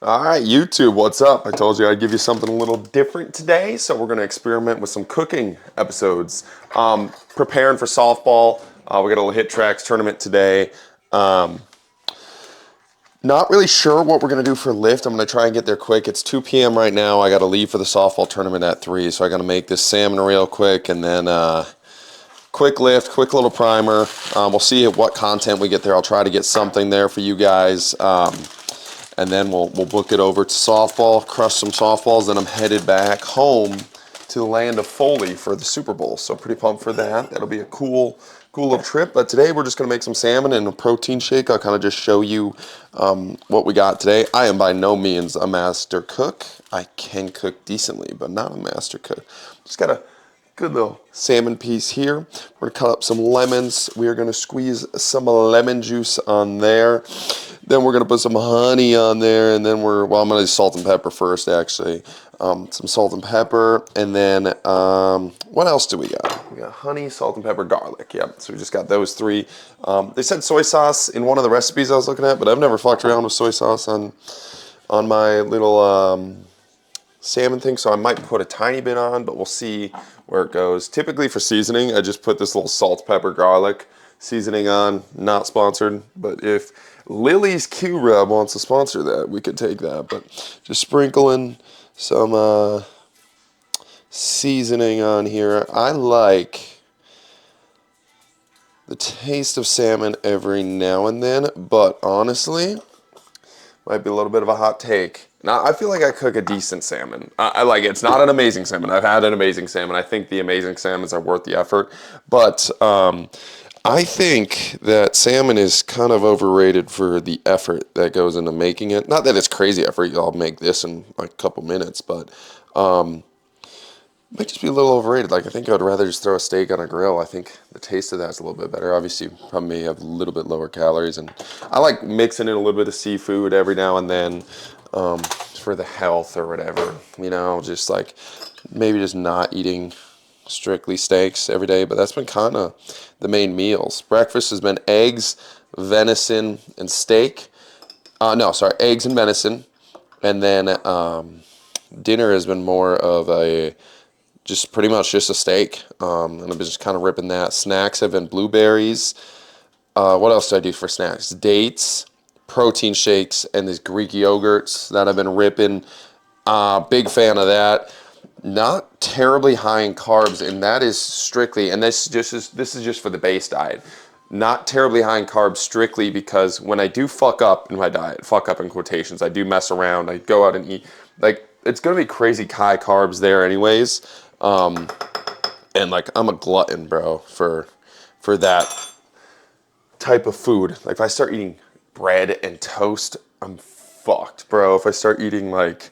All right, YouTube, what's up? I told you I'd give you something a little different today, so we're going to experiment with some cooking episodes. Preparing for softball. We got a little hit tracks tournament today. Not really sure what we're going to do for lift. I'm going to try and get there quick. It's 2 p.m. right now. I got to leave for the softball tournament at 3, so I got to make this salmon real quick and then quick lift, quick little primer. We'll see what content we get there. I'll try to get something there for you guys. And then we'll book it over to softball, crush some softballs, then I'm headed back home to the land of Foley for the Super Bowl. So pretty pumped for that. That'll be a cool little trip. But today we're just gonna make some salmon and a protein shake. I'll kind of just show you what we got today. I am by no means a master cook. I can cook decently, but not a master cook. Just got a good little salmon piece here. We're gonna cut up some lemons. We are gonna squeeze some lemon juice on there. Then we're gonna put some honey on there, and then I'm gonna do salt and pepper first, actually. Some salt and pepper, and then what else do we got? We got honey, salt and pepper, garlic. Yep. So we just got those three. They said soy sauce in one of the recipes I was looking at, but I've never fucked around with soy sauce on my little salmon thing, so I might put a tiny bit on, but we'll see where it goes. Typically for seasoning, I just put this little salt, pepper, garlic seasoning on. Not sponsored, but if Lily's Q Rub wants to sponsor that, we could take that. But just sprinkling some seasoning on here. I like the taste of salmon every now and then, but honestly, might be a little bit of a hot take. Now, I feel like I cook a decent salmon. I like it. It's not an amazing salmon. I've had an amazing salmon. I think the amazing salmons are worth the effort. But I think that salmon is kind of overrated for the effort that goes into making it. Not that it's crazy effort. I'll make this in like a couple minutes, but it might just be a little overrated. Like, I think I'd rather just throw a steak on a grill. I think the taste of that's a little bit better. Obviously, you probably have a little bit lower calories. And I like mixing in a little bit of seafood every now and then for the health or whatever. You know, just like maybe just not eating strictly steaks every day. But that's been kind of the main meals. Breakfast has been eggs, venison, and steak. Eggs and venison. And then dinner has been more of just pretty much just a steak, and I've been just kind of ripping that. Snacks have been blueberries. What else do I do for snacks? Dates, protein shakes, and these Greek yogurts that I've been ripping. Big fan of that. Not terribly high in carbs, and that is strictly, and this is just for the base diet. Not terribly high in carbs strictly because when I do fuck up in my diet, fuck up in quotations, I do mess around, I go out and eat, like, it's gonna be crazy high carbs there anyways. And like, I'm a glutton, bro, for that type of food. Like, if I start eating bread and toast, I'm fucked, bro. If I start eating like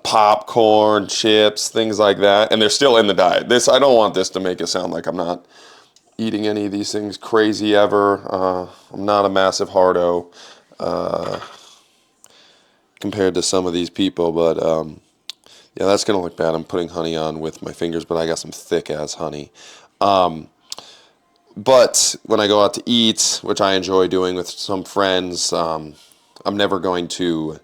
popcorn, chips, things like that, and they're still in the diet. I don't want this to make it sound like I'm not eating any of these things crazy ever. I'm not a massive hardo compared to some of these people, but yeah, that's gonna look bad. I'm putting honey on with my fingers, but I got some thick ass honey. But when I go out to eat, which I enjoy doing with some friends, I'm never going to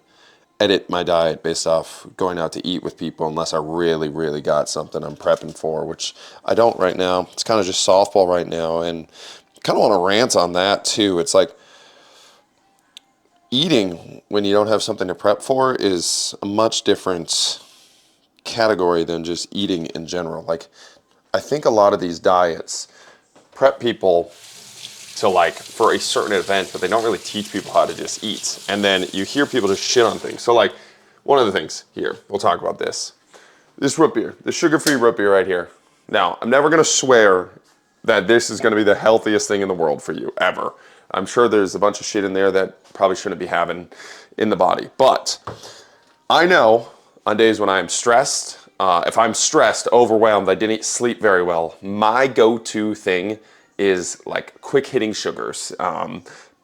edit my diet based off going out to eat with people unless I really, really got something I'm prepping for, which I don't right now. It's kind of just softball right now, and kind of want to rant on that too. It's like, eating when you don't have something to prep for is a much different category than just eating in general. Like, I think a lot of these diets prep people to, like, for a certain event, but they don't really teach people how to just eat. And then you hear people just shit on things. So, like, one of the things here, we'll talk about this root beer, the sugar-free root beer right here. Now, I'm never going to swear that this is going to be the healthiest thing in the world for you, ever. I'm sure there's a bunch of shit in there that probably shouldn't be having in the body. But I know on days when I'm stressed, if I'm stressed, overwhelmed, I didn't sleep very well, my go-to thing is like quick hitting sugars,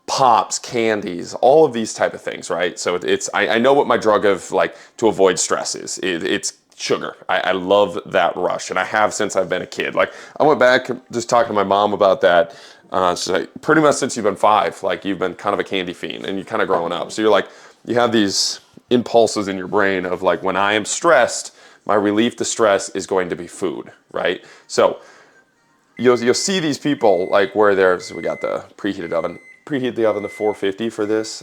pops, candies, all of these type of things, right? So I know what my drug of, like, to avoid stress is. It's sugar. I love that rush, and I have since I've been a kid. Like, I went back just talking to my mom about that. She's like, pretty much since you've been 5, like, you've been kind of a candy fiend, and you're kind of growing up. So you're like, you have these impulses in your brain of like, when I am stressed, my relief to stress is going to be food, right? So you'll see these people like where there's, we got the preheat the oven to 450 for this.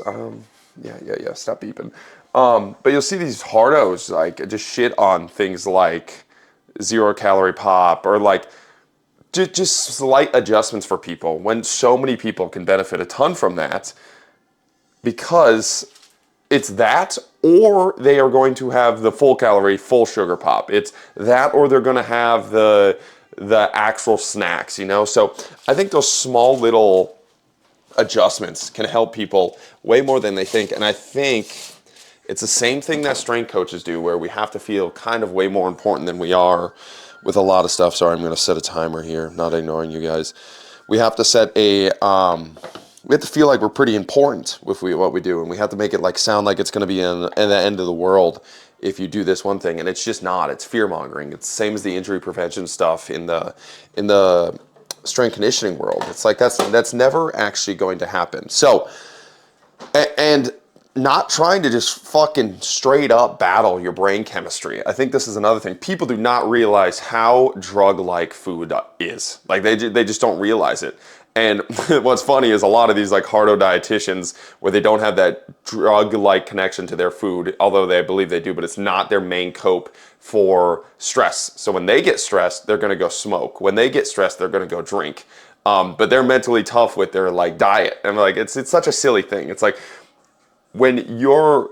Yeah, stop beeping. But you'll see these hardos like just shit on things like 0 calorie pop or like just slight adjustments for people when so many people can benefit a ton from that, because it's that, or they are going to have the full calorie, full sugar pop. It's that, or they're going to have the actual snacks, you know? So I think those small little adjustments can help people way more than they think. And I think it's the same thing that strength coaches do, where we have to feel kind of way more important than we are with a lot of stuff. Sorry, I'm going to set a timer here, not ignoring you guys. We have to set a, we have to feel like we're pretty important with what we do, and we have to make it like sound like it's going to be in the end of the world if you do this one thing, and it's just not. It's fear mongering. It's the same as the injury prevention stuff in the strength conditioning world. It's like that's never actually going to happen. So, and not trying to just fucking straight up battle your brain chemistry. I think this is another thing. People do not realize how drug-like food is. Like they just don't realize it. And what's funny is a lot of these like hardo dietitians where they don't have that drug-like connection to their food, although they believe they do, but it's not their main cope for stress. So when they get stressed, they're gonna go smoke. When they get stressed, they're gonna go drink. But they're mentally tough with their like diet. And like it's such a silly thing. It's like when you're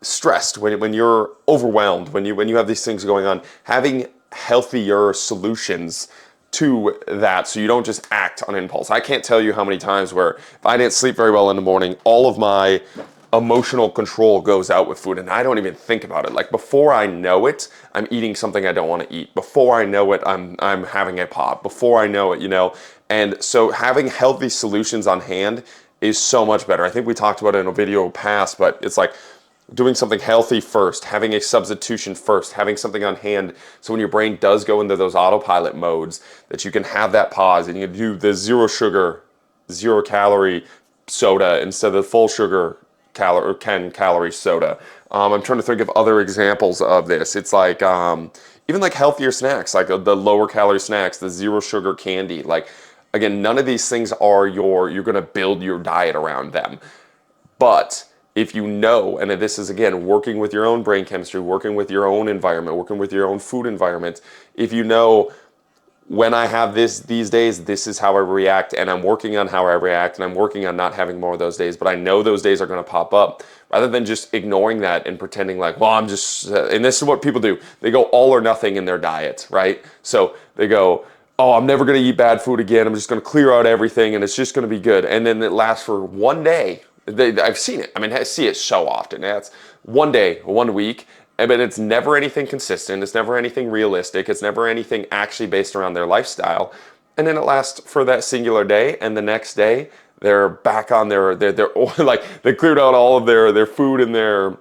stressed, when you're overwhelmed, when you have these things going on, having healthier solutions to that, so you don't just act on impulse. I can't tell you how many times where if I didn't sleep very well in the morning, all of my emotional control goes out with food and I don't even think about it. Like before I know it, I'm eating something I don't want to eat. Before I know it, I'm having a pop. Before I know it, you know. And so having healthy solutions on hand is so much better. I think we talked about it in a video past, but it's like doing something healthy first, having a substitution first, having something on hand so when your brain does go into those autopilot modes that you can have that pause and you can do the 0 sugar, 0 calorie soda instead of the full sugar 10 calorie soda. I'm trying to think of other examples of this. It's like even like healthier snacks, like the lower calorie snacks, the 0 sugar candy. Like again, none of these things are you're going to build your diet around them. But if you know, and this is again working with your own brain chemistry, working with your own environment, working with your own food environment, if you know when I have these days, this is how I react, and I'm working on how I react, and I'm working on not having more of those days, but I know those days are going to pop up, rather than just ignoring that and pretending like, well, I'm just, and this is what people do. They go all or nothing in their diet, right? So they go, oh, I'm never going to eat bad food again. I'm just going to clear out everything, and it's just going to be good. And then it lasts for one day. I've seen it. I mean, I see it so often. That's one day, 1 week, but it's never anything consistent. It's never anything realistic. It's never anything actually based around their lifestyle. And then it lasts for that singular day, and the next day they're back on their like they cleared out all of their food in their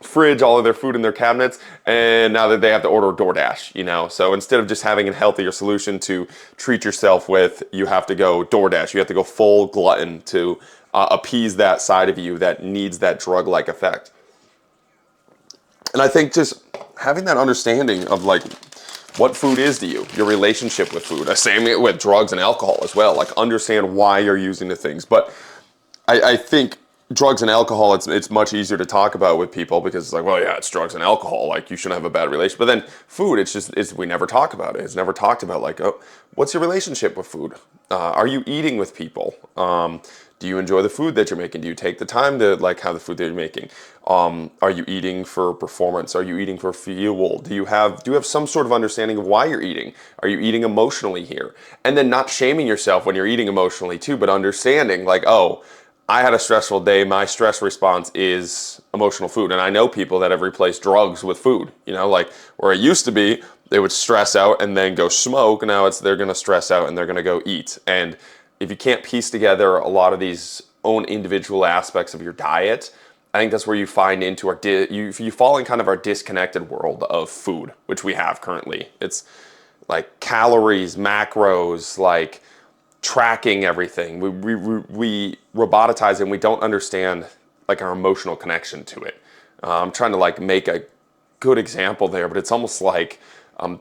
fridge, all of their food in their cabinets, and now that they have to order DoorDash, you know. So instead of just having a healthier solution to treat yourself with, you have to go DoorDash. You have to go full glutton to appease that side of you that needs that drug-like effect. And I think just having that understanding of like what food is to you, your relationship with food, same with drugs and alcohol as well, like understand why you're using the things. But I think drugs and alcohol, it's much easier to talk about with people because it's like, well, yeah, it's drugs and alcohol. Like you shouldn't have a bad relationship. But then food, we never talk about it. It's never talked about like, oh, what's your relationship with food? Are you eating with people? Do you enjoy the food that you're making? Do you take the time to like have the food that you're making? Are you eating for performance? Are you eating for fuel? Do you have some sort of understanding of why you're eating? Are you eating emotionally here? And then not shaming yourself when you're eating emotionally too, but understanding like, oh, I had a stressful day. My stress response is emotional food. And I know people that have replaced drugs with food, you know, like where it used to be, they would stress out and then go smoke. Now they're going to stress out and they're going to go eat. And if you can't piece together a lot of these own individual aspects of your diet, I think that's where you find into you fall in kind of our disconnected world of food, which we have currently. It's like calories, macros, like tracking everything. We robotize and we don't understand like our emotional connection to it. I'm trying to like make a good example there, but it's almost like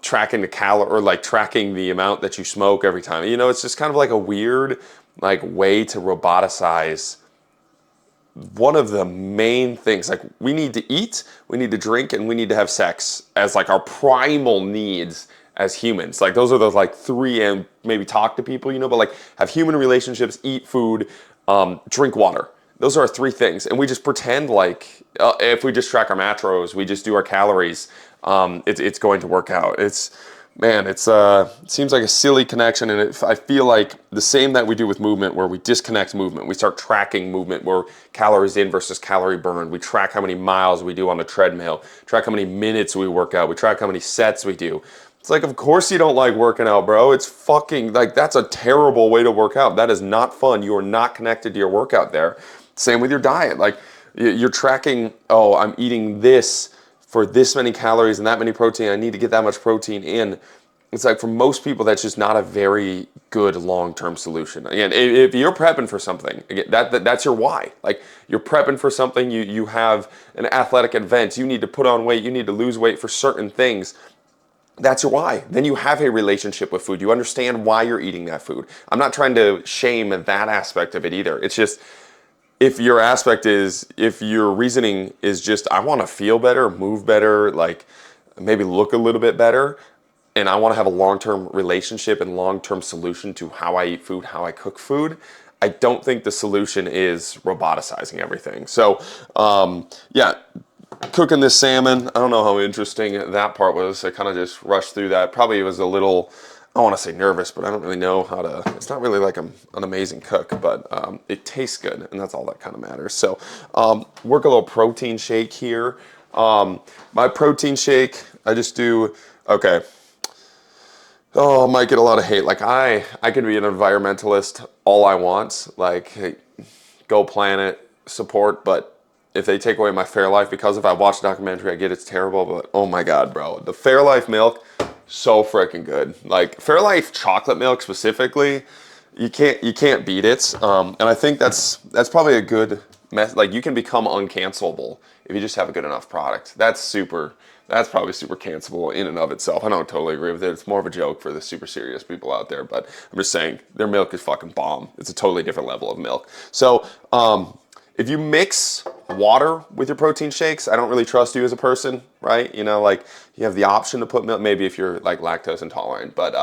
tracking the calorie or like tracking the amount that you smoke every time. You know, it's just kind of like a weird like way to roboticize one of the main things. Like we need to eat, we need to drink, and we need to have sex as like our primal needs as humans. Like those are the like three, and maybe talk to people, you know, but like have human relationships, eat food, drink water. Those are our three things. And we just pretend like if we just track our macros, we just do our calories, it's going to work out. Man, it seems like a silly connection, and I feel like the same that we do with movement, where we disconnect movement. We start tracking movement, where calories in versus calorie burn. We track how many miles we do on the treadmill, track how many minutes we work out, we track how many sets we do. It's like, of course you don't like working out, bro. It's fucking, like, that's a terrible way to work out. That is not fun. You are not connected to your workout there. Same with your diet. Like, you're tracking, oh, I'm eating this for this many calories and that many protein. I need to get that much protein in. It's like, for most people, that's just not a very good long-term solution. Again, if you're prepping for something, again, that's your why. Like, you're prepping for something, you have an athletic event, you need to put on weight, you need to lose weight for certain things. That's your why. Then you have a relationship with food. You understand why you're eating that food. I'm not trying to shame that aspect of it either. It's just, if your reasoning is just, I want to feel better, move better, like maybe look a little bit better, and I want to have a long-term relationship and long-term solution to how I eat food, how I cook food, I don't think the solution is roboticizing everything. So, yeah, cooking this salmon, I don't know how interesting that part was. I kind of just rushed through that. Probably was a little, I don't want to say nervous, but I don't really know how to, it's not really like I'm an amazing cook, but it tastes good, and that's all that kind of matters. So work a little protein shake here. My protein shake, I just do, okay. Oh, I might get a lot of hate. Like I could be an environmentalist all I want, like, hey, go planet, support, but if they take away my Fairlife, because if I watch a documentary, I get it's terrible, but oh my God, bro. The Fairlife milk, so freaking good. Like Fairlife chocolate milk specifically, you can't beat it. And I think that's probably a good like you can become uncancelable if you just have a good enough product. That's probably super cancelable in and of itself. I don't totally agree with it. It's more of a joke for the super serious people out there, but I'm just saying their milk is fucking bomb. It's a totally different level of milk. So, if you mix water with your protein shakes, I don't really trust you as a person, right? You know, like you have the option to put milk, maybe if you're like lactose intolerant, but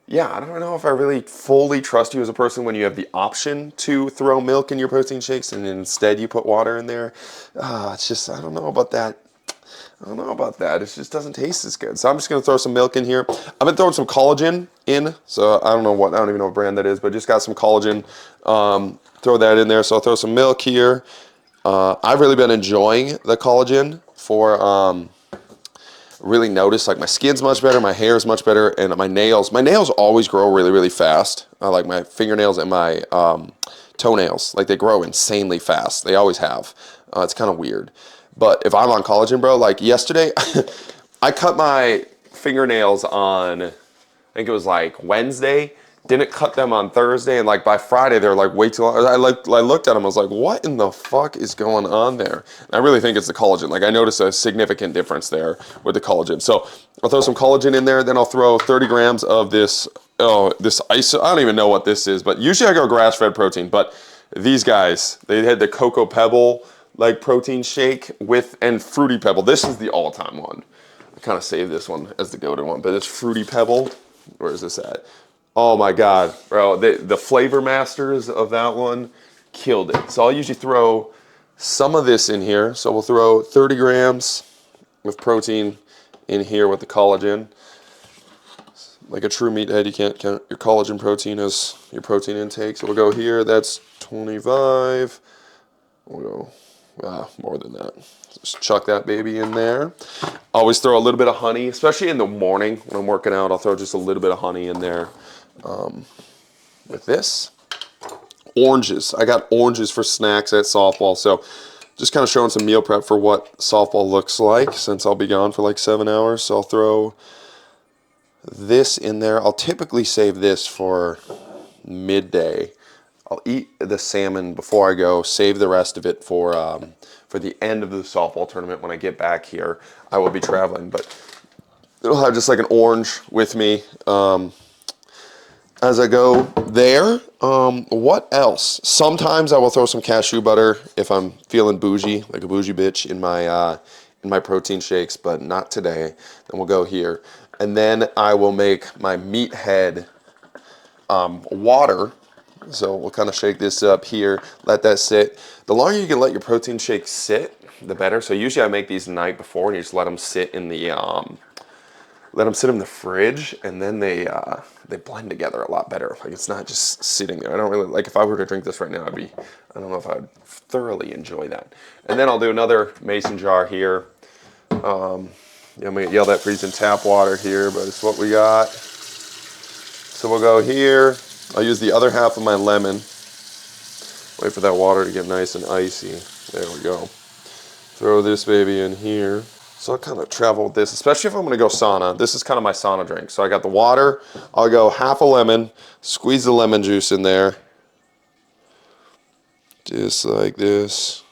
yeah, I don't know if I really fully trust you as a person when you have the option to throw milk in your protein shakes and instead you put water in there. It's just, I don't know about that. It just doesn't taste as good. So I'm just going to throw some milk in here. I've been throwing some collagen in. So I don't even know what brand that is, but just got some collagen. Throw that in there. So I'll throw some milk here. I've really been enjoying the collagen for, really noticed like my skin's much better, my hair is much better, and my nails always grow really, really fast. Like my fingernails and my toenails, like they grow insanely fast. They always have. It's kind of weird. But if I'm on collagen, bro, like yesterday, I cut my fingernails on, I think it was like Wednesday, didn't cut them on Thursday, and like by Friday, they're like way too long. I looked at them, I was like, what in the fuck is going on there? And I really think it's the collagen. Like I noticed a significant difference there with the collagen. So I'll throw some collagen in there, then I'll throw 30 grams of this ice, I don't even know what this is, but usually I go grass-fed protein, but these guys, they had the Cocoa Pebble like protein shake and Fruity Pebble. This is the all-time one. I kind of saved this one as the go-to one, but it's Fruity Pebble. Where is this at? Oh my God, bro, the flavor masters of that one killed it. So I'll usually throw some of this in here. So we'll throw 30 grams of protein in here with the collagen. Like a true meathead, you can't count your collagen protein as your protein intake. So we'll go here, that's 25. We'll go more than that. Just chuck that baby in there. Always throw a little bit of honey, especially in the morning when I'm working out. I'll throw just a little bit of honey in there. With this, oranges. I got oranges for snacks at softball. So just kind of showing some meal prep for what softball looks like since I'll be gone for like 7 hours. So I'll throw this in there. I'll typically save this for midday. I'll eat the salmon before I go, save the rest of it for the end of the softball tournament when I get back here. I will be traveling, but it'll have just like an orange with me as I go there. What else? Sometimes I will throw some cashew butter if I'm feeling bougie, like a bougie bitch in my protein shakes, but not today. Then we'll go here. And then I will make my meathead water. So we'll kind of shake this up here, let that sit. The longer you can let your protein shake sit, the better. So usually I make these the night before, and you just let them sit in the fridge, and then they blend together a lot better. Like it's not just sitting there. I don't really like, if I were to drink this right now, I don't know if I'd thoroughly enjoy that. And then I'll do another mason jar here. I'm gonna yell that freezing tap water here, but it's what we got. So we'll go here. I'll use the other half of my lemon. Wait for that water to get nice and icy. There we go. Throw this baby in here. So I'll kind of travel with this, especially if I'm gonna go sauna. This is kind of my sauna drink. So I got the water. I'll go half a lemon, squeeze the lemon juice in there. Just like this.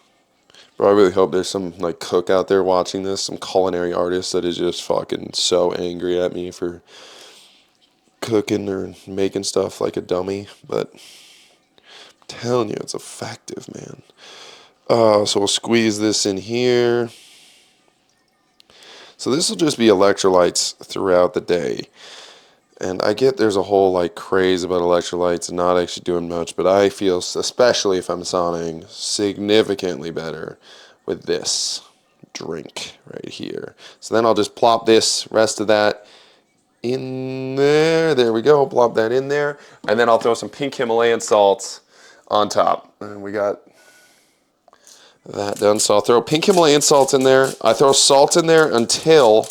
Bro, I really hope there's some like cook out there watching this, some culinary artist that is just fucking so angry at me for cooking or making stuff like a dummy, but I'm telling you, it's effective, man. So we'll squeeze this in here. So this will just be electrolytes throughout the day. And I get there's a whole like craze about electrolytes and not actually doing much, but I feel, especially if I'm sauning, significantly better with this drink right here. So then I'll just plop this rest of that in there. There we go. Plop that in there. And then I'll throw some pink Himalayan salts on top. And we got that done. So I'll throw pink Himalayan salt in there. I throw salt in there until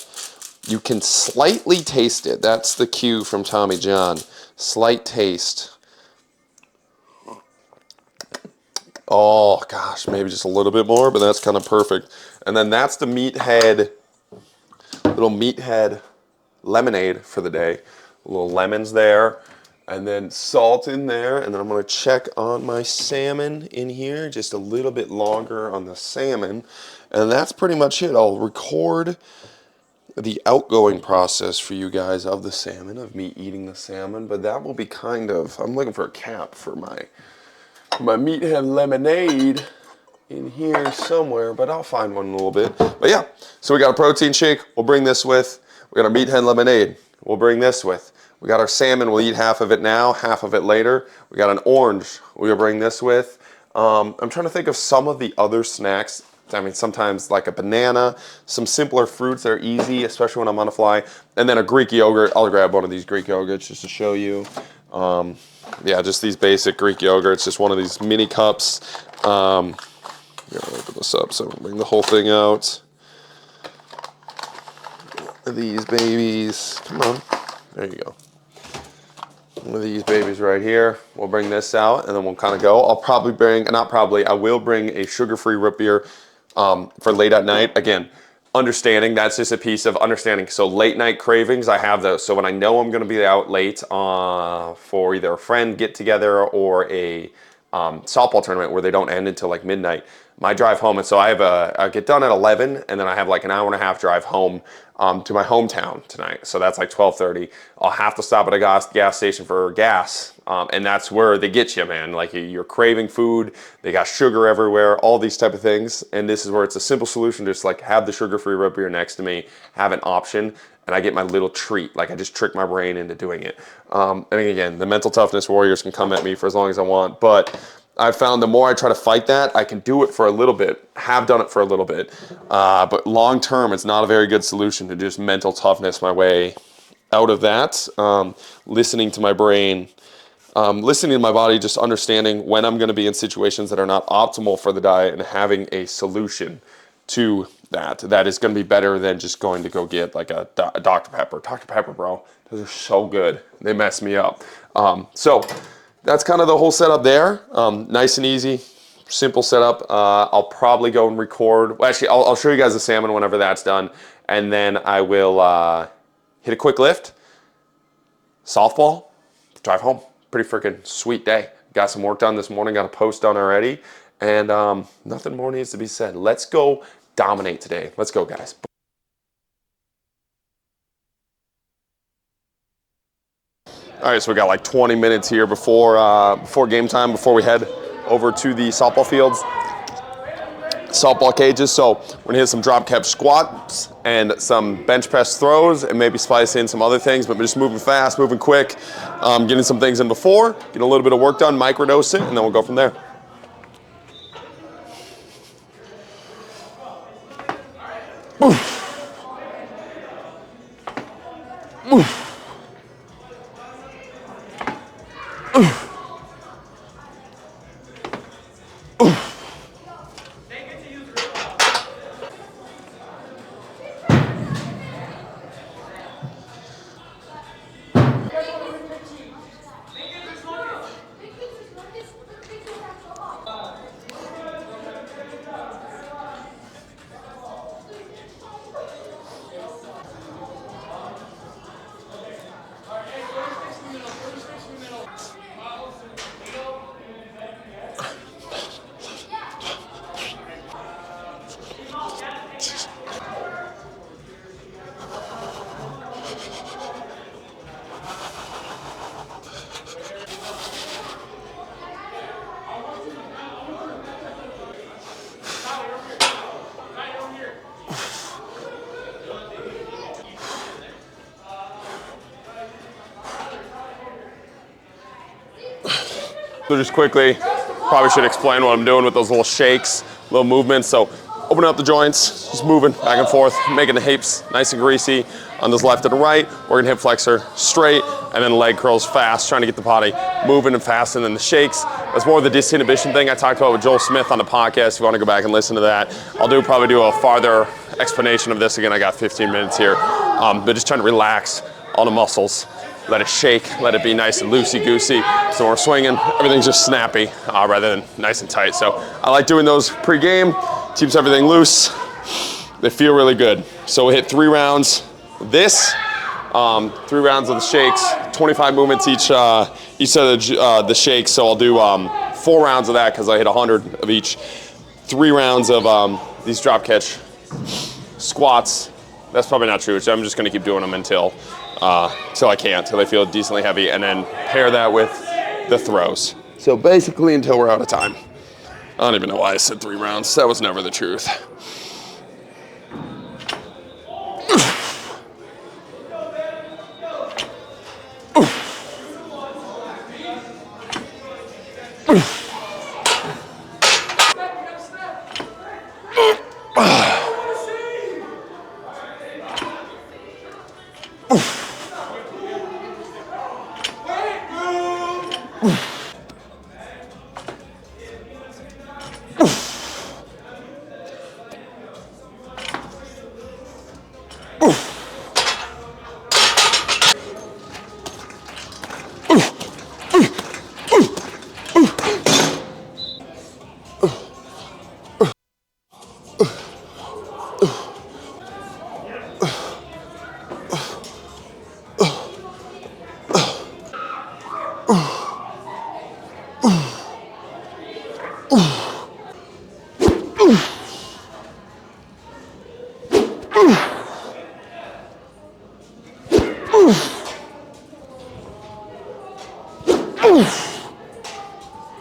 you can slightly taste it. That's the cue from Tommy John. Slight taste. Oh, gosh, maybe just a little bit more, but that's kind of perfect. And then that's the meathead, little meathead lemonade for the day. Little lemons there, and then salt in there, and then I'm going to check on my salmon in here, just a little bit longer on the salmon, and that's pretty much it. I'll record the outgoing process for you guys of the salmon, of me eating the salmon, but that will be kind of, I'm looking for a cap for my meathead lemonade in here somewhere, but I'll find one in a little bit. But yeah, so we got a protein shake, we'll bring this with. We got our meathead lemonade, we'll bring this with. We got our salmon, we'll eat half of it now, half of it later. We got an orange, we'll bring this with. I'm trying to think of some of the other snacks. I mean, sometimes like a banana, some simpler fruits that are easy, especially when I'm on a fly. And then a Greek yogurt. I'll grab one of these Greek yogurts just to show you. Yeah, just these basic Greek yogurts, just one of these mini cups. I'm gonna open this up so I'll bring the whole thing out. These babies, come on, there you go. One of these babies right here. We'll bring this out and then we'll kind of go. I'll probably bring, not probably, I will bring a sugar-free root beer for late at night. Again, understanding, that's just a piece of understanding. So late night cravings, I have those. So when I know I'm gonna be out late for either a friend get together or a softball tournament where they don't end until like midnight, my drive home, and so I get done at 11 and then I have like an hour and a half drive home to my hometown tonight. So that's like 12:30. I'll have to stop at a gas station for gas. And that's where they get you, man. Like you're craving food, they got sugar everywhere, all these type of things. And this is where it's a simple solution, just like have the sugar-free root beer next to me, have an option, and I get my little treat. Like I just trick my brain into doing it. And again, the mental toughness warriors can come at me for as long as I want, but I've found the more I try to fight that, I can do it for a little bit, have done it for a little bit. But long term, it's not a very good solution to just mental toughness my way out of that. Listening to my brain, listening to my body, just understanding when I'm going to be in situations that are not optimal for the diet and having a solution to that is going to be better than just going to go get like a Dr. Pepper. Dr. Pepper, bro, those are so good. They mess me up. So that's kind of the whole setup there. Nice and easy, simple setup. I'll probably go and record. Well, actually, I'll show you guys the salmon whenever that's done. And then I will hit a quick lift, softball, drive home. Pretty freaking sweet day. got some work done this morning, got a post done already, and nothing more needs to be said. Let's go dominate today. Let's go, guys. All right, so we got like 20 minutes here before game time, before we head over to the softball fields, softball cages. So we're gonna hit some drop catch squats and some bench press throws, and maybe spice in some other things, but we're just moving fast, moving quick, getting some things in before, getting a little bit of work done, microdose it, and then we'll go from there. Oof. Oof. So just quickly, probably should explain what I'm doing with those little shakes, little movements. So opening up the joints, just moving back and forth, making the hips nice and greasy on this left and the right. We're gonna hip flexor straight, and then leg curls fast, trying to get the body moving and fast. And then the shakes, that's more of the disinhibition thing I talked about with Joel Smith on the podcast. If you wanna go back and listen to that, I'll probably do a farther explanation of this. Again, I got 15 minutes here, but just trying to relax all the muscles. Let it shake, let it be nice and loosey-goosey. So when we're swinging, everything's just snappy rather than nice and tight. So I like doing those pre-game, keeps everything loose. They feel really good. So we hit 3 rounds this, 3 rounds of the shakes, 25 movements each of the shakes. So I'll do 4 rounds of that because I hit 100 of each. 3 rounds of these drop catch squats. That's probably not true, so I'm just gonna keep doing them until I can't, until I feel decently heavy, and then pair that with the throws. So basically until we're out of time. I don't even know why I said 3 rounds. That was never the truth.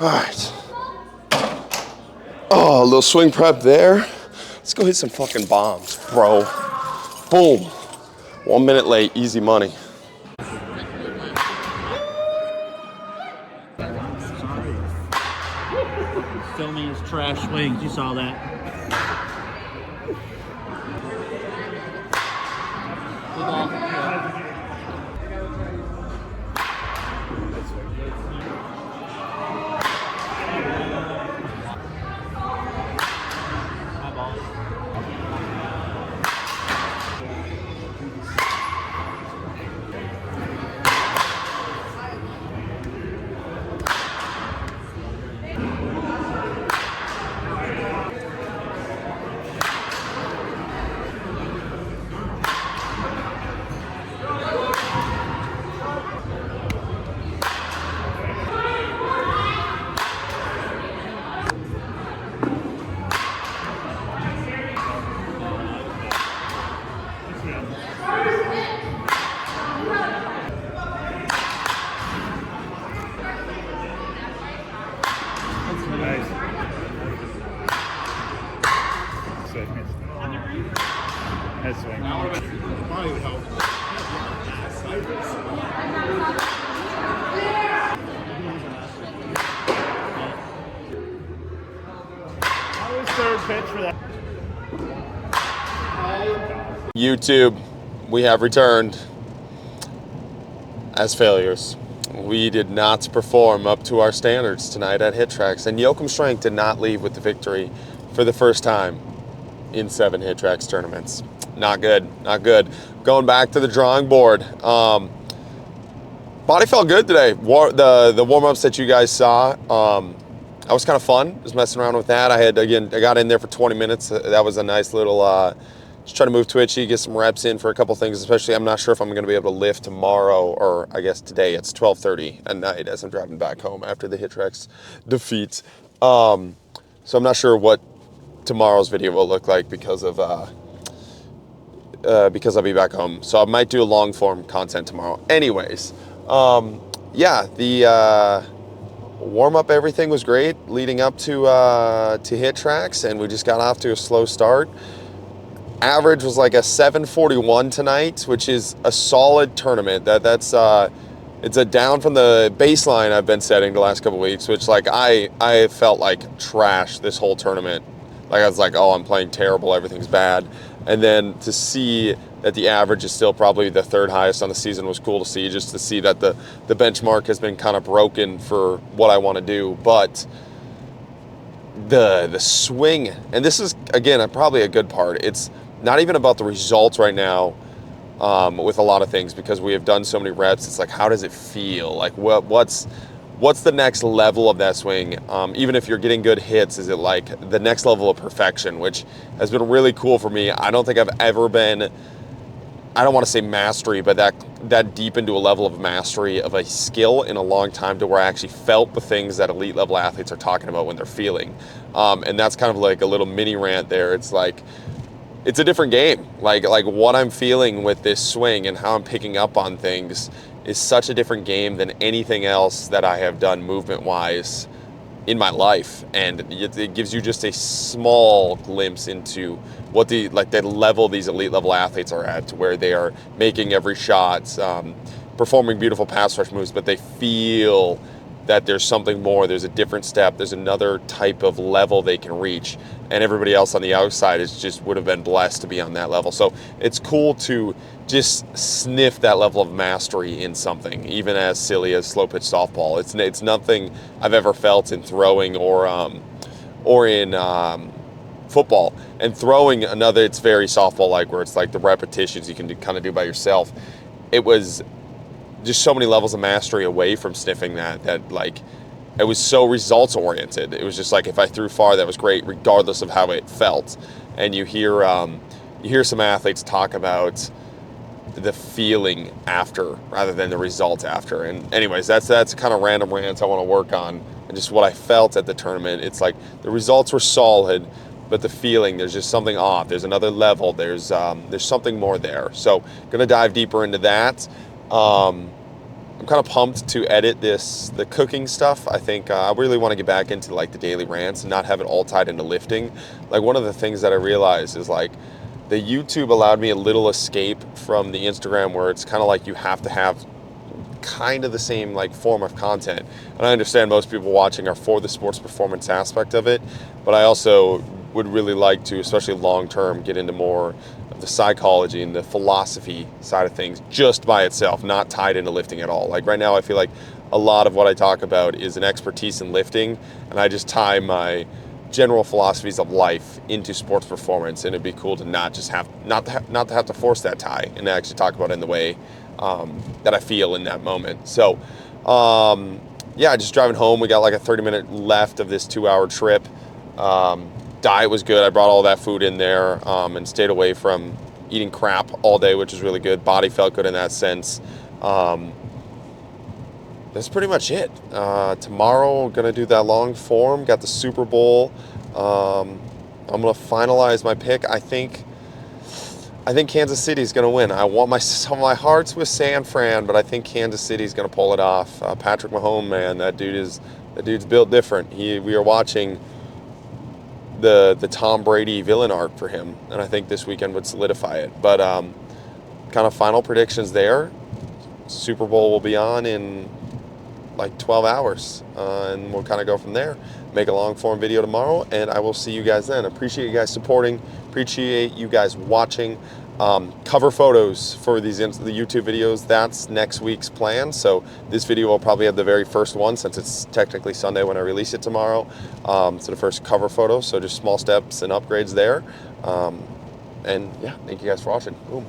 All right. Oh, a little swing prep there. Let's go hit some fucking bombs, bro. Boom. 1 minute late, easy money. Filming his trash swings, you saw that. Good ball. Head swing. Probably would help. How was third pitch for that? YouTube, we have returned as failures. We did not perform up to our standards tonight at HitTrax, and Yoakum Strength did not leave with the victory for the first time in 7 HitTrax tournaments. Not good, not good. Going back to the drawing board. Body felt good today. The warm-ups that you guys saw, that was kind of fun. Just messing around with that. I got in there for 20 minutes. That was a nice little, just trying to move twitchy, get some reps in for a couple things, especially I'm not sure if I'm going to be able to lift tomorrow, or I guess today. It's 12:30 at night as I'm driving back home after the HitTrax defeat. So I'm not sure what tomorrow's video will look like because I'll be back home. So I might do a long form content tomorrow. Anyways, yeah, the warm up, everything was great leading up to HitTrax, and we just got off to a slow start. Average was like a 741 tonight, which is a solid tournament. That's it's a down from the baseline I've been setting the last couple weeks, which like I felt like trash this whole tournament. Like I was like, oh, I'm playing terrible, everything's bad. And then to see that the average is still probably the 3rd highest on the season was cool to see, just to see that the benchmark has been kind of broken for what I want to do. But the swing, and this is, again, probably a good part. It's not even about the results right now with a lot of things, because we have done so many reps. It's like, how does it feel? Like, what's the next level of that swing? Even if you're getting good hits, is it like the next level of perfection, which has been really cool for me. I don't think I've ever been, I don't want to say mastery, but that deep into a level of mastery of a skill in a long time, to where I actually felt the things that elite level athletes are talking about when they're feeling. And that's kind of like a little mini rant there. It's like, it's a different game. Like what I'm feeling with this swing and how I'm picking up on things is such a different game than anything else that I have done movement-wise in my life. And it gives you just a small glimpse into what the level these elite level athletes are at, to where they are making every shot, performing beautiful pass rush moves, but they feel that there's something more, there's a different step, there's another type of level they can reach, and everybody else on the outside would have been blessed to be on that level. So it's cool to just sniff that level of mastery in something, even as silly as slow pitch softball. It's nothing I've ever felt in throwing or in football. And throwing, it's very softball-like, where it's like the repetitions you can kind of do by yourself. It was just so many levels of mastery away from sniffing that like, it was so results oriented. It was just like, if I threw far, that was great, regardless of how it felt. And you hear some athletes talk about the feeling after rather than the result after. And anyways, that's kind of random rants I want to work on, and just what I felt at the tournament. It's like the results were solid, but the feeling, there's just something off. There's another level. There's something more there. So gonna dive deeper into that. I'm kind of pumped to edit the cooking stuff. I think I really want to get back into like the daily rants and not have it all tied into lifting. Like, one of the things that I realized is like, the YouTube allowed me a little escape from the Instagram, where it's kind of like you have to have kind of the same like form of content. And I understand most people watching are for the sports performance aspect of it, but I also would really like to, especially long term, get into more of the psychology and the philosophy side of things just by itself, not tied into lifting at all. Like right now, I feel like a lot of what I talk about is an expertise in lifting, and I just tie my general philosophies of life into sports performance. And it'd be cool to not to have to force that tie, and actually talk about it in the way that I feel in that moment. So yeah, just driving home. We got like a 30-minute left of this 2-hour trip. Diet was good. I brought all that food in there and stayed away from eating crap all day, which was really good. Body felt good in that sense. That's pretty much it. Tomorrow, going to do that long form. Got the Super Bowl. I'm going to finalize my pick. I think Kansas City's going to win. I want my heart's with San Fran, but I think Kansas City's going to pull it off. Patrick Mahomes, man, that dude's built different. We are watching the Tom Brady villain arc for him, and I think this weekend would solidify it. But kind of final predictions there. Super Bowl will be on in like 12 hours, and we'll kind of go from there. Make a long form video tomorrow, and I will see you guys then. Appreciate you guys supporting, appreciate you guys watching. Cover photos for the YouTube videos, that's next week's plan. So this video will probably have the very first one, since it's technically Sunday when I release it tomorrow. So the first cover photo, so just small steps and upgrades there. And yeah, thank you guys for watching. Boom.